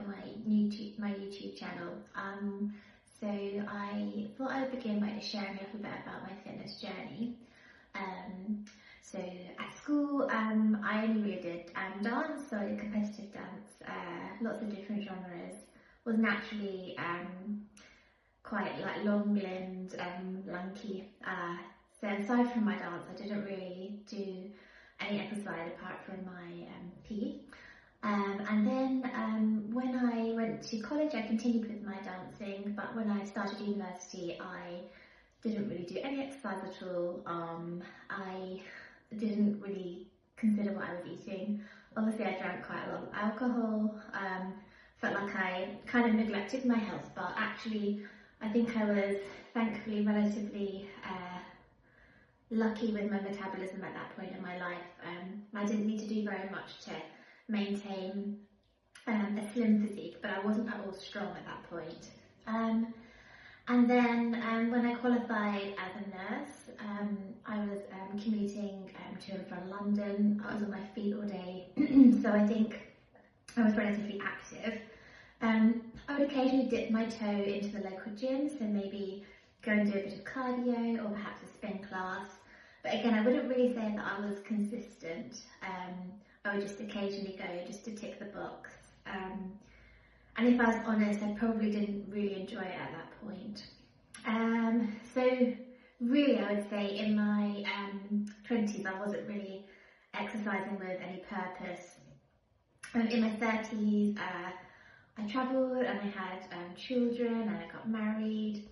for my YouTube channel. So I thought I would begin by just sharing a little bit about my fitness journey. So at school, I only really did dance, so I did competitive dance, lots of different genres. Was naturally quite like long-limbed, lanky. So aside from my dance, I didn't really do any exercise apart from my PE. And then when I went to college, I continued with my dancing, but when I started university, I didn't really do any exercise at all. I didn't really consider what I was eating. Obviously, I drank quite a lot of alcohol. Felt like I kind of neglected my health, but actually, I think I was thankfully relatively lucky with my metabolism at that point in my life. I didn't need to do very much to maintain a slim physique, but I wasn't at all strong at that point. And then when I qualified as a nurse, I was commuting to and from London. I was on my feet all day, so I think I was relatively active. I would occasionally dip my toe into the local gym, so maybe go and do a bit of cardio or perhaps a spin class. But again, I wouldn't really say that I was consistent. I would just occasionally go just to tick the box. And if I was honest, I probably didn't really enjoy it at that point. So really, I would say in my 20s, I wasn't really exercising with any purpose. In my 30s, I travelled and I had children and I got married.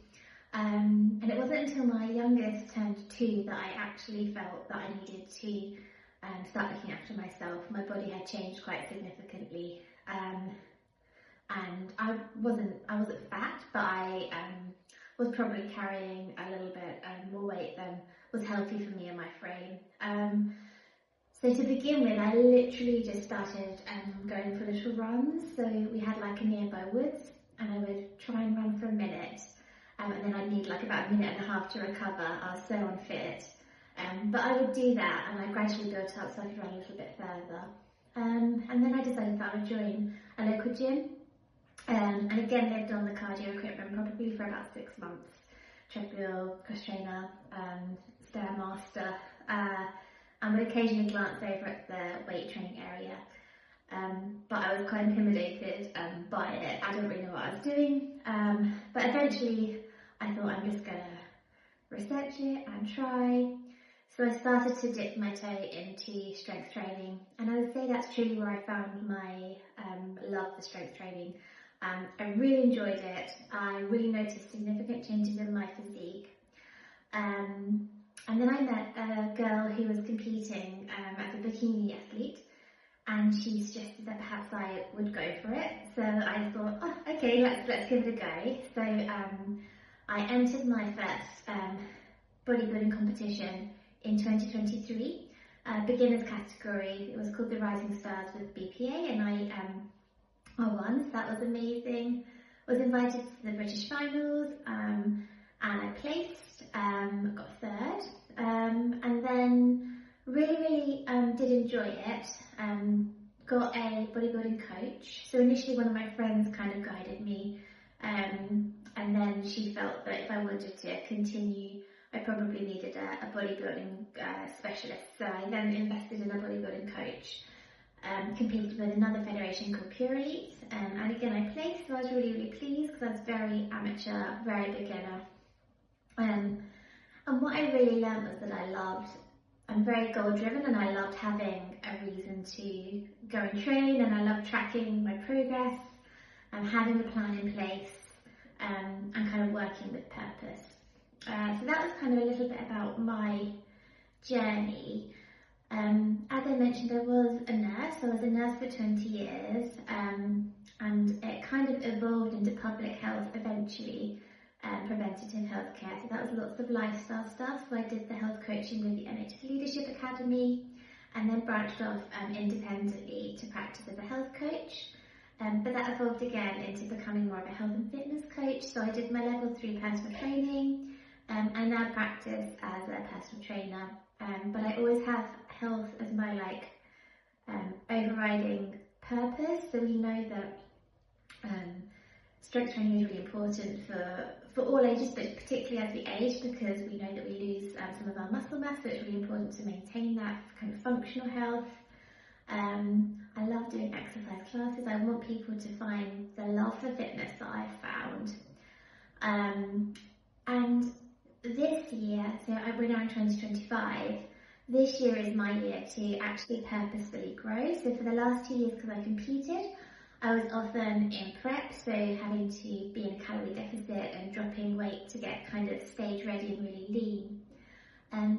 And it wasn't until my youngest turned 2 that I actually felt that I needed to start looking after myself. My body had changed quite significantly. And I wasn't fat, but I was probably carrying a little bit more weight than was healthy for me and my frame. So to begin with, I literally just started going for little runs. So we had like a nearby woods, and I would try and run for a minute, and then I'd need like about a minute and a half to recover. I was so unfit. But I would do that, and I gradually built up so I could run a little bit further. And then I decided that I would join a local gym. And again, lived on the cardio equipment probably for about 6 months. Treadmill, cross trainer, Stairmaster, and would occasionally glance over at the weight training area. But I was quite intimidated by it. I didn't really know what I was doing. But eventually I thought, I'm just going to research it and try. So I started to dip my toe into strength training, and I would say that's truly where I found my love for strength training. I really enjoyed it. I really noticed significant changes in my physique. And then I met a girl who was competing as a bikini athlete, and she suggested that perhaps I would go for it. So I thought, oh, okay, let's give it a go. So I entered my first bodybuilding competition in 2023, beginners category. It was called the Rising Stars with BPA, and I won, so that was amazing. Was invited to the British finals, and I placed, got 3rd, and then really did enjoy it. Got a bodybuilding coach. So initially one of my friends kind of guided me, and then she felt that if I wanted to continue, I probably needed a bodybuilding specialist. So I then invested in a bodybuilding coach. Competed with another federation called Pure Elite, and again I placed, so I was really pleased because I was very amateur, very beginner. And what I really learned was that I'm very goal driven, and I loved having a reason to go and train, and I loved tracking my progress and having a plan in place, and kind of working with purpose. So that was kind of a little bit about my journey. As I mentioned, I was a nurse. I was a nurse for 20 years, and it kind of evolved into public health eventually, preventative healthcare. So that was lots of lifestyle stuff. So I did the health coaching with the NHS Leadership Academy, and then branched off independently to practice as a health coach. But that evolved again into becoming more of a health and fitness coach. So I did my level 3 personal training. I now practice as a personal trainer, but I always have health as my overriding purpose. So we know that Strength training is really important for all ages, but particularly as we age, because we know that we lose some of our muscle mass, so it's really important to maintain that kind of functional health. I love doing exercise classes. I want people to find the love for fitness that I've found. And this year, so we're now in 2025, this year is my year to actually purposefully grow. So for the last 2 years, because I competed, I was often in prep, so having to be in a calorie deficit and dropping weight to get kind of stage ready and really lean.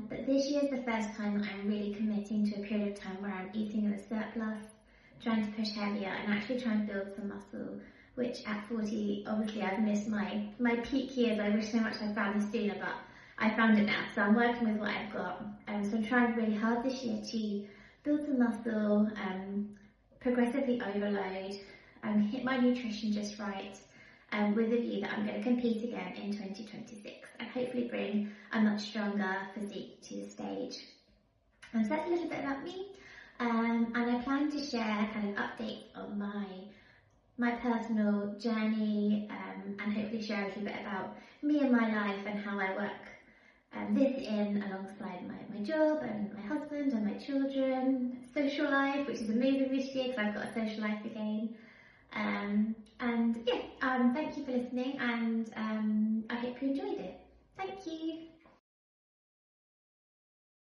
But this year is the first time that I'm really committing to a period of time where I'm eating in a surplus, trying to push heavier and actually trying to build some muscle, which at 40, obviously I've missed my peak years. I wish so much I found this sooner, but I found it now. So I'm working with what I've got. So I'm trying really hard this year to build some muscle, progressively overload, hit my nutrition just right, with a view that I'm going to compete again in 2026 and hopefully bring a much stronger physique to the stage. So that's a little bit about me, and I plan to share kind of updates on my personal journey, and hopefully share a little bit about me and my life and how I work this in alongside my job and my husband and my children, social life, which is amazing this year because I've got a social life again. Thank you for listening, and I hope you enjoyed it. Thank you.